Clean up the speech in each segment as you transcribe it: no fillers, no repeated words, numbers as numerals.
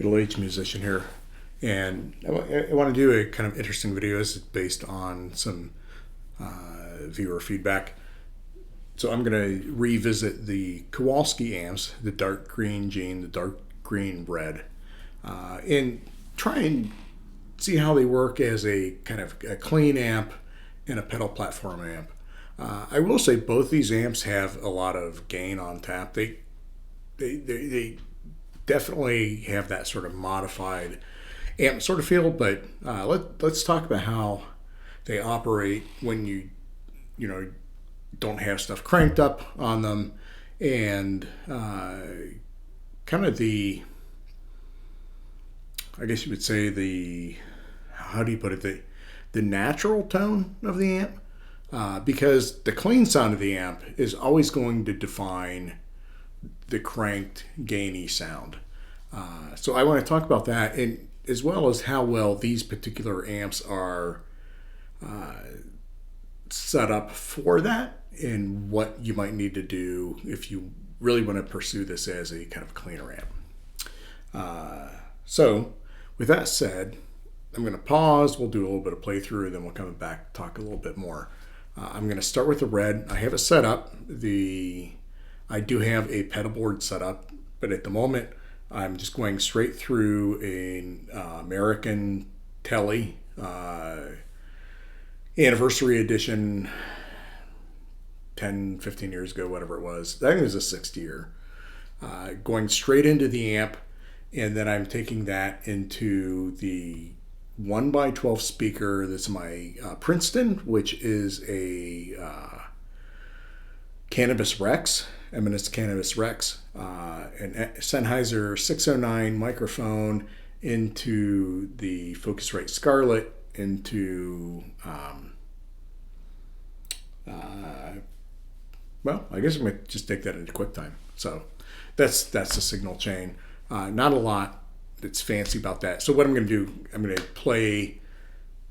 middle-aged musician here, and I want to do a kind of interesting video. This is based on some viewer feedback. So I'm going to revisit the Kowalski amps, the dark green jean, the dark green red, and try and see how they work as a kind of a clean amp and a pedal platform amp. I will say both these amps have a lot of gain on tap. They definitely have that sort of modified amp sort of feel, but let's talk about how they operate when you know don't have stuff cranked up on them, and kind of I guess you would say how do you put it, the natural tone of the amp, because the clean sound of the amp is always going to define the cranked gainy sound. So I want to talk about that, and as well as how well these particular amps are set up for that, and what you might need to do if you really want to pursue this as a kind of cleaner amp. So with that said, I'm going to pause. We'll do a little bit of playthrough, then we'll come back, talk a little bit more. I'm going to start with the red. I have it set up. I do have a pedal board set up, but at the moment I'm just going straight through an American Telly anniversary edition 10, 15 years ago, whatever it was. I think it was a 60-year. Going straight into the amp, and then I'm taking that into the 1x12 speaker. That's my Princeton, which is a Cannabis Rex, Eminence Cannabis Rex, an Sennheiser 609 microphone into the Focusrite Scarlett, into well, I guess I'm going to just take that into QuickTime. So that's the signal chain. Not a lot that's fancy about that. So what I'm going to do, I'm going to play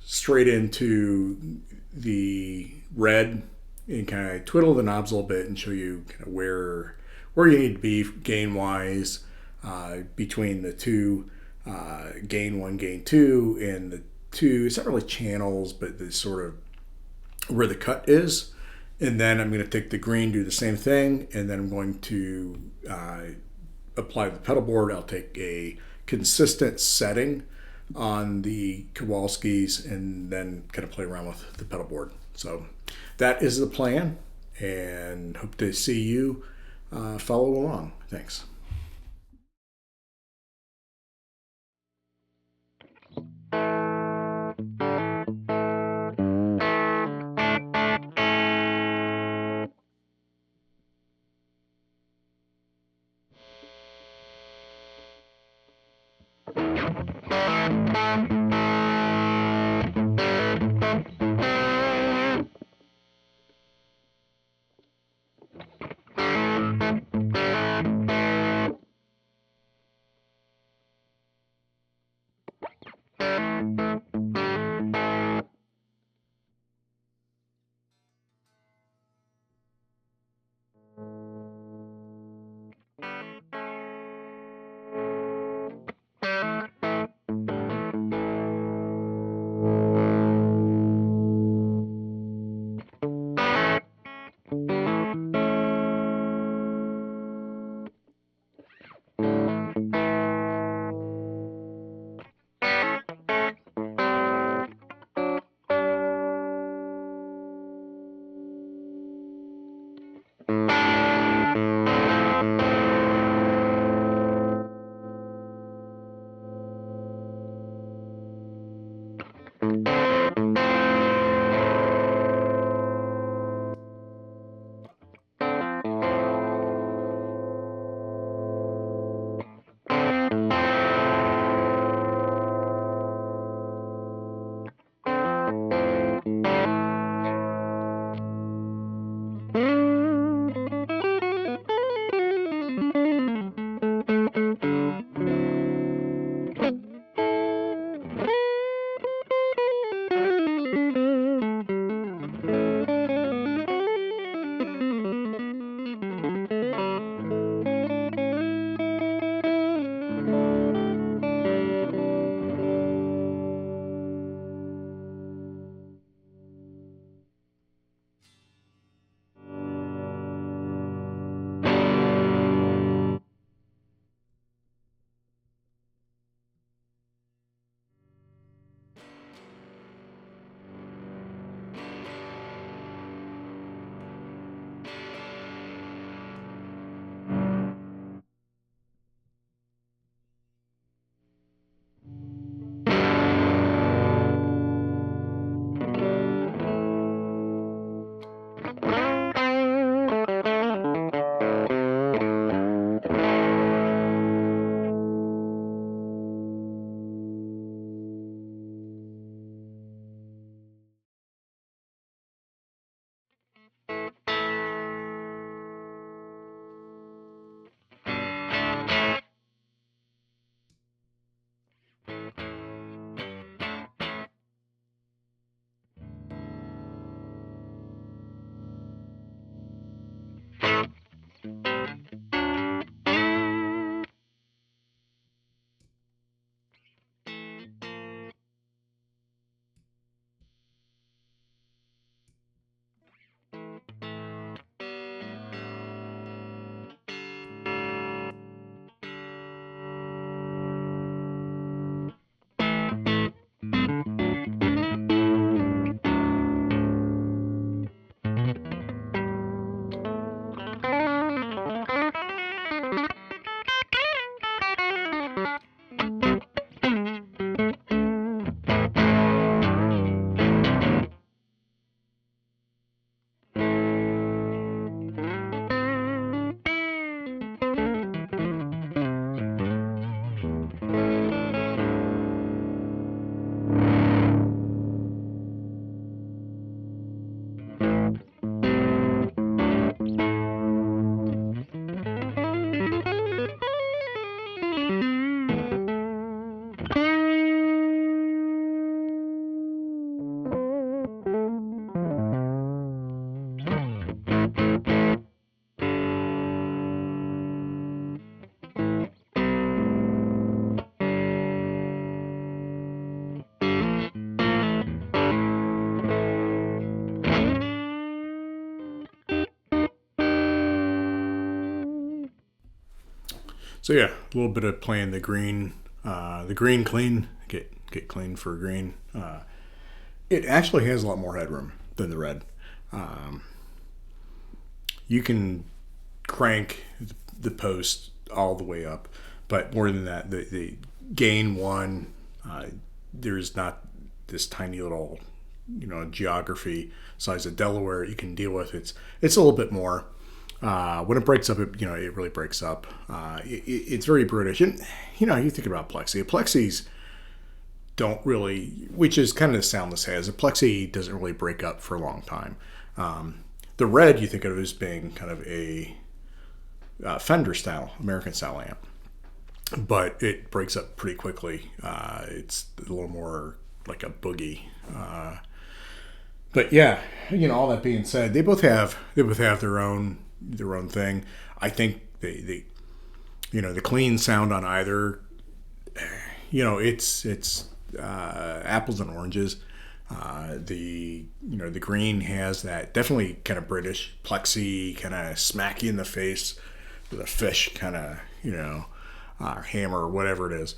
straight into the red and kind of twiddle the knobs a little bit and show you kind of where you need to be gain wise, between the two, gain 1, gain 2, and the two. It's not really channels, but the sort of where the cut is. And then I'm going to take the green, do the same thing, and then I'm going to apply the pedal board. I'll take a consistent setting on the Kowalskis and then kind of play around with the pedal board. So that is the plan, and hope to see you follow along. Thanks. So yeah, a little bit of playing the green clean, get clean for green. It actually has a lot more headroom than the red. Um, you can crank the post all the way up, but more than that, the gain one, there's not this tiny little, geography size of Delaware you can deal with. It's a little bit more. When it breaks up, it really breaks up. It's very British, and you think about plexi. Plexis don't really, which is kind of the sound this has. A plexi doesn't really break up for a long time. The red you think of as being kind of a Fender style, American style amp, but it breaks up pretty quickly. It's a little more like a boogie. But yeah, all that being said, they both have their own thing. I think the clean sound on either, it's apples and oranges. The green has that definitely kind of British plexi, kind of smack you in the face with a fish, kind of hammer or whatever it is.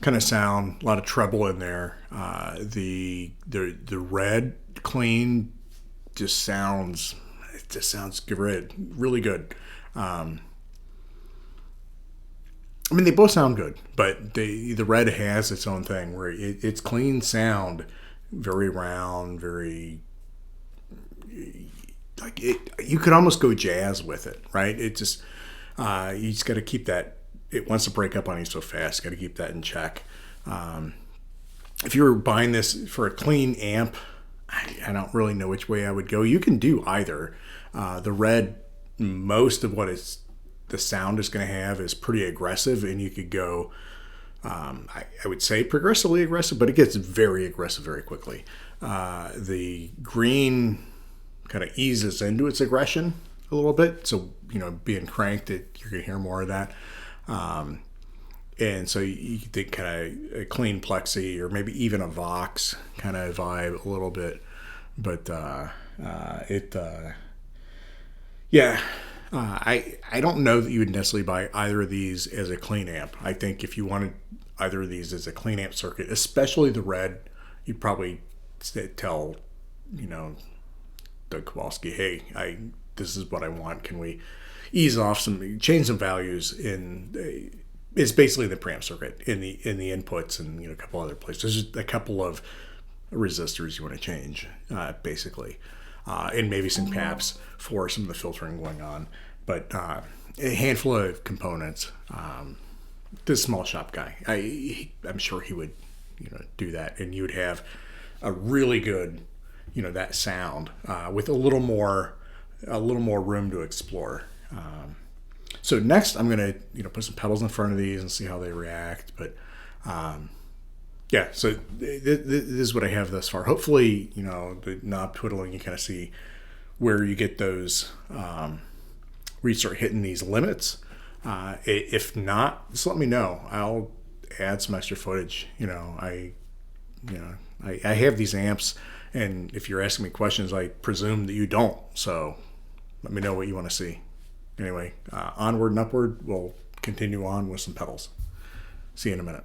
Kind of sound, a lot of treble in there. The red clean just sounds good, really good. I mean, they both sound good, but the red has its own thing where it's clean sound, very round, very like it. You could almost go jazz with it, right? It just you just got to keep that. It wants to break up on you so fast. Got to keep that in check. If you were buying this for a clean amp, I don't really know which way I would go. You can do either. The red, most of what the sound is going to have is pretty aggressive, and you could go, I would say progressively aggressive, but it gets very aggressive very quickly. The green kind of eases into its aggression a little bit, so being cranked, you're going to hear more of that. And so you could think kind of a clean plexi or maybe even a Vox kind of vibe a little bit, but I don't know that you would necessarily buy either of these as a clean amp. I think if you wanted either of these as a clean amp circuit, especially the red, you'd probably tell Doug Kowalski, hey, this is what I want. Can we change some values in? It's basically the preamp circuit in the inputs and a couple other places. There's just a couple of resistors you want to change, basically, and maybe some caps for some of the filtering going on. But a handful of components. This small shop guy, I'm sure he would do that, and you would have a really good that sound with a little more room to explore. So next, I'm gonna put some pedals in front of these and see how they react. But yeah, so this is what I have thus far. Hopefully, the knob twiddling, you kind of see where you get those where you start hitting these limits. If not, just let me know. I'll add some extra footage. I have these amps, and if you're asking me questions, I presume that you don't. So let me know what you want to see. Anyway, onward and upward. We'll continue on with some pedals. See you in a minute.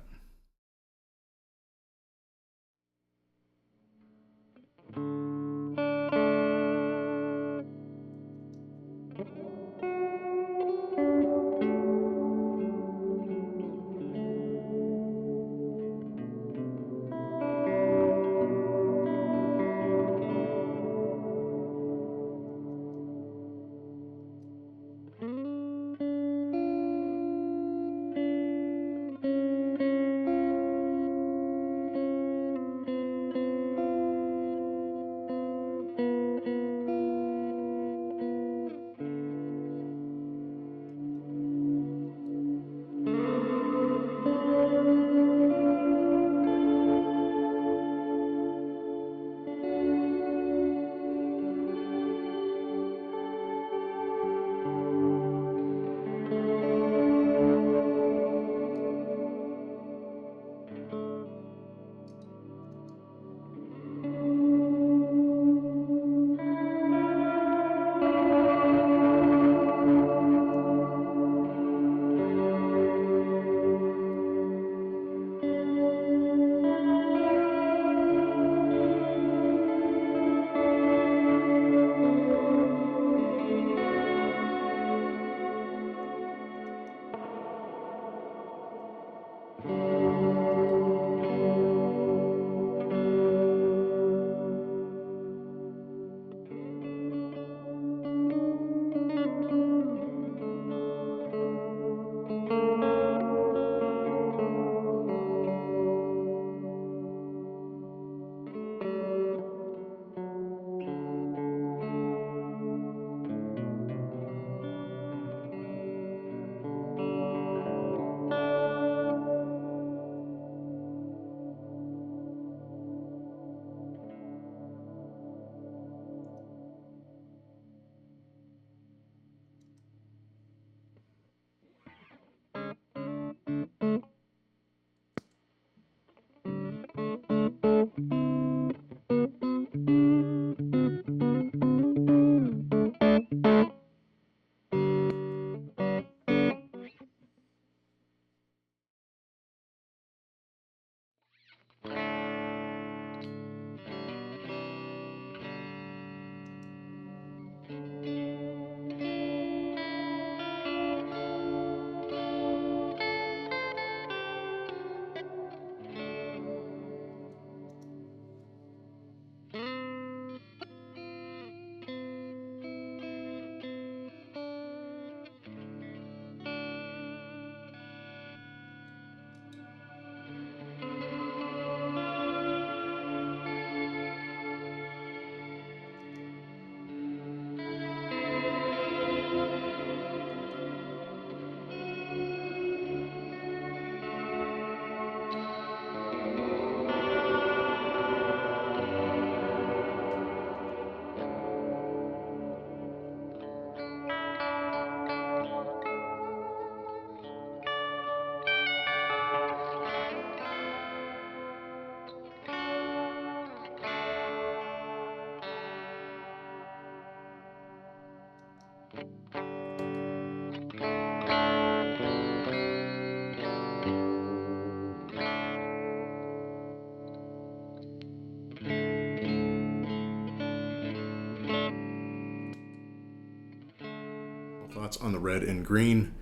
Thoughts on the red and green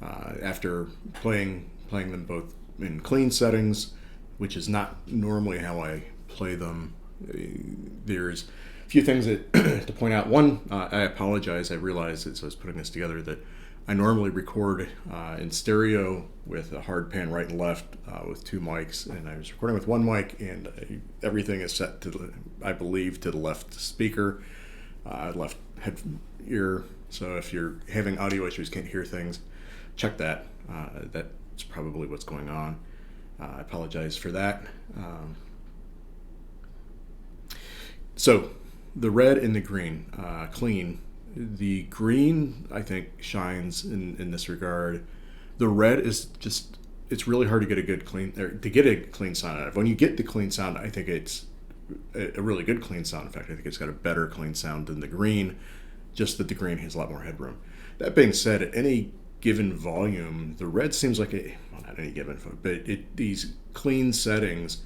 after playing them both in clean settings, which is not normally how I play them. There's a few things that to point out. One, I apologize. I realized as I was putting this together that I normally record in stereo with a hard pan right and left with two mics, and I was recording with one mic, and everything is set to, I believe, to the left speaker, left head ear. So if you're having audio issues, can't hear things, check that. That's probably what's going on. I apologize for that. So the red and the green, clean. The green, I think, shines in this regard. The red is just, it's really hard to get a good clean, or to get a clean sound out of. When you get the clean sound, I think it's a really good clean sound. In fact, I think it's got a better clean sound than the green, just that the green has a lot more headroom. That being said, at any given volume, the red seems like well, not any given, but these clean settings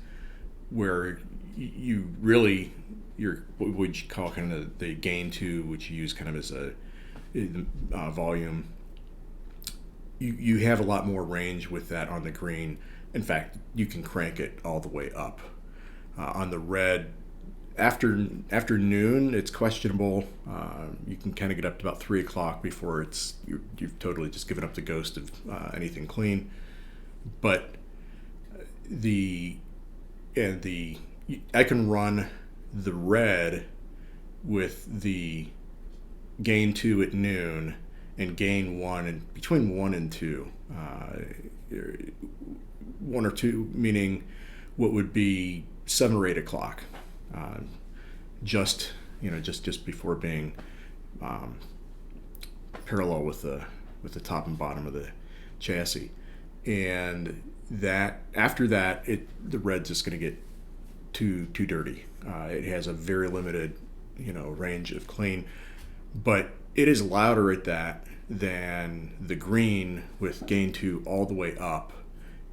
where you really, what would you call kind of the gain 2, which you use kind of as a volume, you have a lot more range with that on the green. In fact, you can crank it all the way up. On the red, after noon, it's questionable. You can kind of get up to about 3 o'clock before you've totally just given up the ghost of anything clean. But I can run the red with the gain 2 at noon and gain 1 and between 1 and 2. 1 or 2 meaning what would be 7 or 8 o'clock. Just before being parallel with the top and bottom of the chassis, and that after that, the red's just going to get too dirty. It has a very limited range of clean, but it is louder at that than the green with gain 2 all the way up,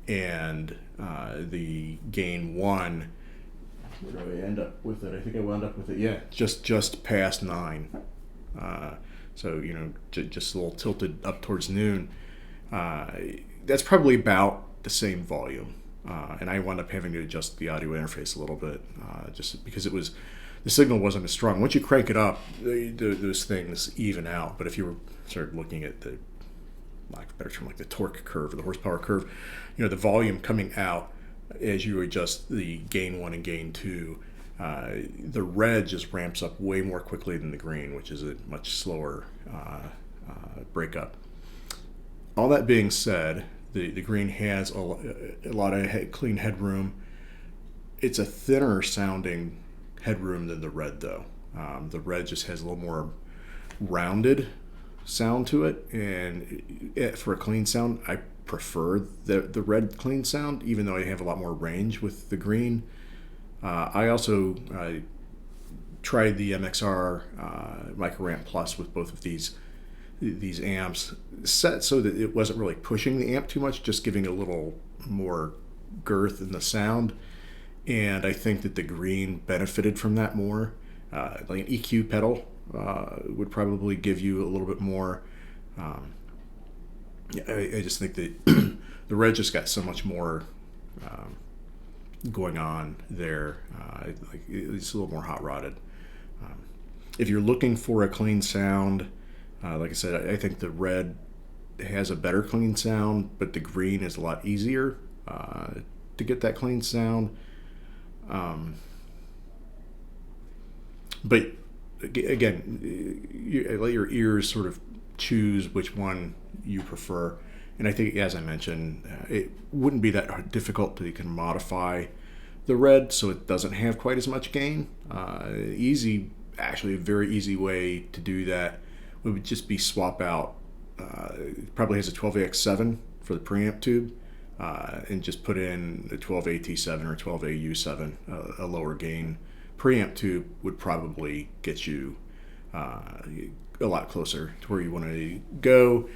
and the gain 1. Where do I end up with it? I think I wound up with it. Yeah, just past 9. So just a little tilted up towards noon. That's probably about the same volume, and I wound up having to adjust the audio interface a little bit, just because the signal wasn't as strong. Once you crank it up, those things even out. But if you were sort of looking at the, lack of a better term, like the torque curve or the horsepower curve, the volume coming out as you adjust the gain 1 and gain 2, the red just ramps up way more quickly than the green, which is a much slower breakup. All that being said, the green has a lot of clean headroom. It's a thinner sounding headroom than the red, though. The red just has a little more rounded sound to it, and for a clean sound, I prefer the red clean sound, even though I have a lot more range with the green. I also tried the MXR Microamp Plus with both of these amps, set so that it wasn't really pushing the amp too much, just giving a little more girth in the sound. And I think that the green benefited from that more. Like an EQ pedal would probably give you a little bit more. I just think that the red just got so much more going on there. Like it's a little more hot rodded. If you're looking for a clean sound, like I said, I think the red has a better clean sound, but the green is a lot easier to get that clean sound. But again, let your ears sort of choose which one you prefer. And I think, as I mentioned, it wouldn't be that difficult to kind of modify the red so it doesn't have quite as much gain. Actually, a very easy way to do that would just be swap out. It probably has a 12AX7 for the preamp tube, and just put in the 12AT7 or 12AU7, a lower gain preamp tube would probably get you a lot closer to where you want to go.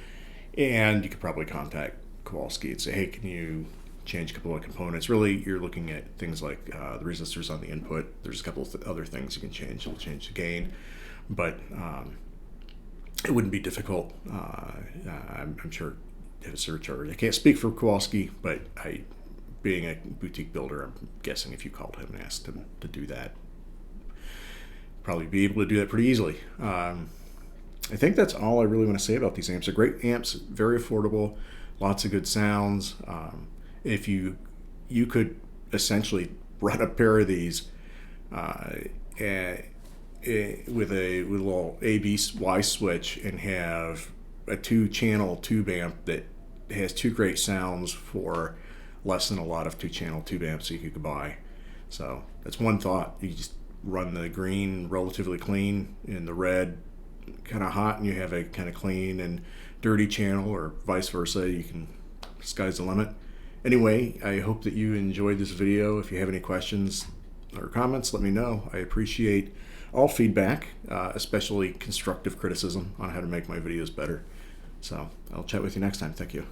And you could probably contact Kowalski and say, hey, can you change a couple of components? Really, you're looking at things like the resistors on the input. There's a couple of other things you can change. It'll change the gain, but it wouldn't be difficult. I'm sure you have a surcharge. I can't speak for Kowalski, but being a boutique builder, I'm guessing if you called him and asked him to do that, probably be able to do that pretty easily. I think that's all I really want to say about these amps. They're great amps, very affordable, lots of good sounds. If you could essentially run a pair of these with a little A-B-Y switch and have a 2-channel tube amp that has 2 great sounds for less than a lot of 2-channel tube amps that you could buy. So that's one thought. You just run the green relatively clean and the red kind of hot, and you have a kind of clean and dirty channel, or vice versa. You can, sky's the limit. Anyway, I hope that you enjoyed this video. If you have any questions or comments, let me know. I appreciate all feedback, especially constructive criticism on how to make my videos better. So I'll chat with you next time. Thank you.